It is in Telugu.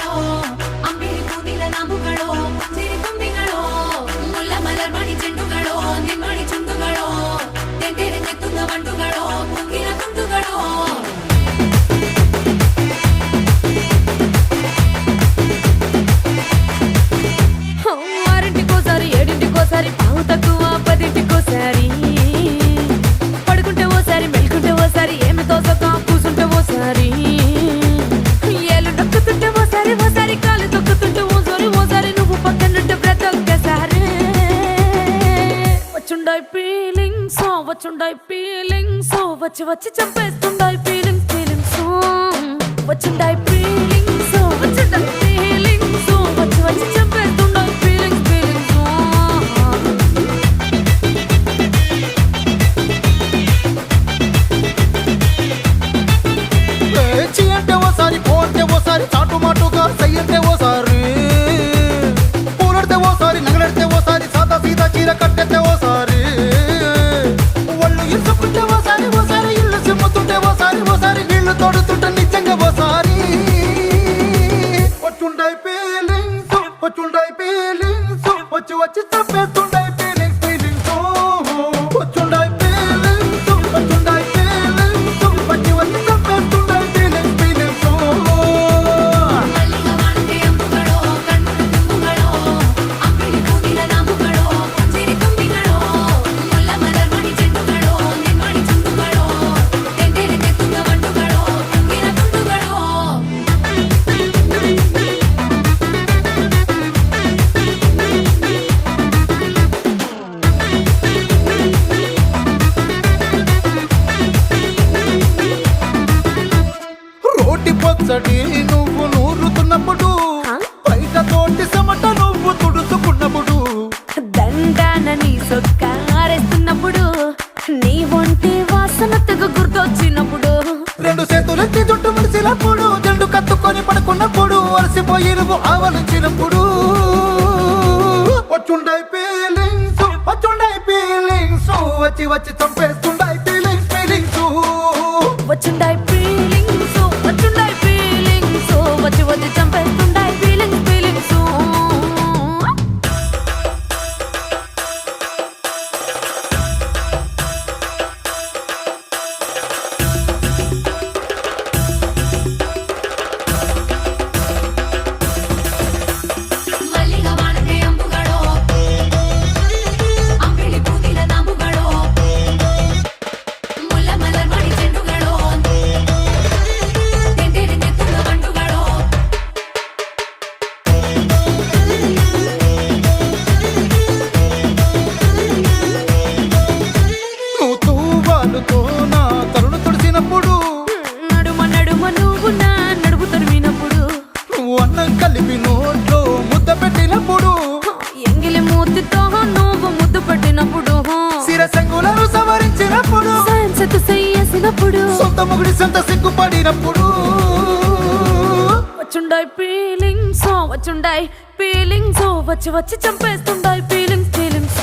ನಂಬುಗಳೋ ಅಂಬಿರಿ ಕೂದಿಲ ನಂಬುಗಳೋ ಪಂಜಿರಿ ತುಂಬಿಗಳೋ ಮುಲ್ಲ ಮಲರ್ ಮಣಿ ಚೆಂಡುಗಳೋ ನಿಮ್ಮಣಿ ಚುಂಡುಗಳೋ ತೆಂಡೆರೆ ನೆತ್ತುದ ಬಂಡುಗಳೋ ಮುಂಗಿನ ತುಂಡುಗಳೋ ఆరింటికోసారి ఏడింటికోసారి పావు తక్కువ పదింటికోసారి పడుకుంటే ఓసారి మెలుకుంటే ఓసారి ఏమి తోసక కూసుంటే ఓసారి ఏళ్ళు నొక్కుతుంటే ఓసారి ఓసారి కాలు తొక్కుతుంటే ఓసారి ఓసారి నువ్వు పక్కనుంటే ప్రతి ఒక్కసారి వచ్చుండాయి ఫీలింగ్స్ వచ్చి వచ్చి చంపేస్తుండాయి ఫీలింగ్స్ వచ్చుండాయి ఫీలింగ్స్ వచ్చి వచ్చి చంపేస్తుండాయి ఫీలింగ్స్ అంటే ఓసారి పోతే ఓసారి చాటు మాటుగా సయ్యంటే ఓసారి పూలడితే ఓసారి నగలడితే ఓసారి సాదా సీదా చీర కట్టెతే ఓసారి ఒళ్ళు ఇసుకుంటే ఓసారి ఓసారి ఇల్లు సిమ్ముతుంటే ఓసారి ఓసారి నీళ్లు తోడుతుంటే నిజంగా ఓసారి వచ్చుండాయి ఫీలింగ్స్ వచ్చి వచ్చి చంపేస్తుండాయి ఫీలింగ్స్ వచ్చుండాయి ఫీలింగ్స్ వచ్చి వచ్చి చంపేస్తుండాయి ఫీలింగ్స్ మల్లిగా వాడితే అంబుಗಳೋ కన్నుల తుంబుಗಳೋ అంబిరి కూదిల ನಂಬುಗಳೋ ಪಂಜಿರಿ ತುಂಬಿಗಳೋ ಮುಲ್ಲ ಮಲರ್ ಮಣಿ ಚೆಂಡುಗಳೋ ನಿಮ್ಮಣಿ ಚುಂಡುಗಳೋ ತೆಂಡೆರೆ ನೆತ್ತುದ ಬಂಡುಗಳೋ ಮುಂಗಿನ ತುಂಡುಗಳೋ రోటి పచ్చడి నువ్వు నూరుతున్నప్పుడు బయట తోటి సమట నువ్వు తుడుచుకున్నప్పుడు దండాన నీ సొక్కారేస్తున్నప్పుడు నీ ఒంటి వాసన తెగ గుర్తొచ్చినప్పుడు రెండు చేతులెత్తి జుట్టు ముడిసినప్పుడు జండు కత్తుకొని పడుకున్నప్పుడు అలసిపోయి నువ్వు ఆవలించినప్పుడు వచ్చుండాయి ఫీలింగ్స్ వచ్చి వచ్చి చంపేస్తుండాయి ఫీలింగ్స్ వచ్చుండాయి ఫీలింగ్స్ వచ్చి వచ్చి చంపేస్తుండాయి ఫీలింగ్స్ మల్లిగా వాడితే అంబుಗಳೋ అంబిరి కూదిల ನಂಬುಗಳೋ ముల్ల మలర్ మణి చెండుಗಳೋ తెండేరి నెత్తుల ಬಂಡುಗಳೋ నువ్వు తూవాలుతో నా తరుణ తుడిసినప్పుడు నడుమ నువ్వు నా నడుపు తరిమినప్పుడు నువ్వు అన్నం కలిపి నోట్లో ముద్ద పెట్టినప్పుడు ఎంగిలి మూతితో నువ్వు ముద్దు పెట్టినప్పుడు శిరసంగులను సవరించినప్పుడు సైన్సెత్ చెయ్యేసినప్పుడు సొంత మొగుడి సొంత సిగ్గుపడినప్పుడు వచ్చుండాయి ఫీలింగ్స్ వచ్చి వచ్చి చంపేస్తుండాయి ఫీలింగ్స్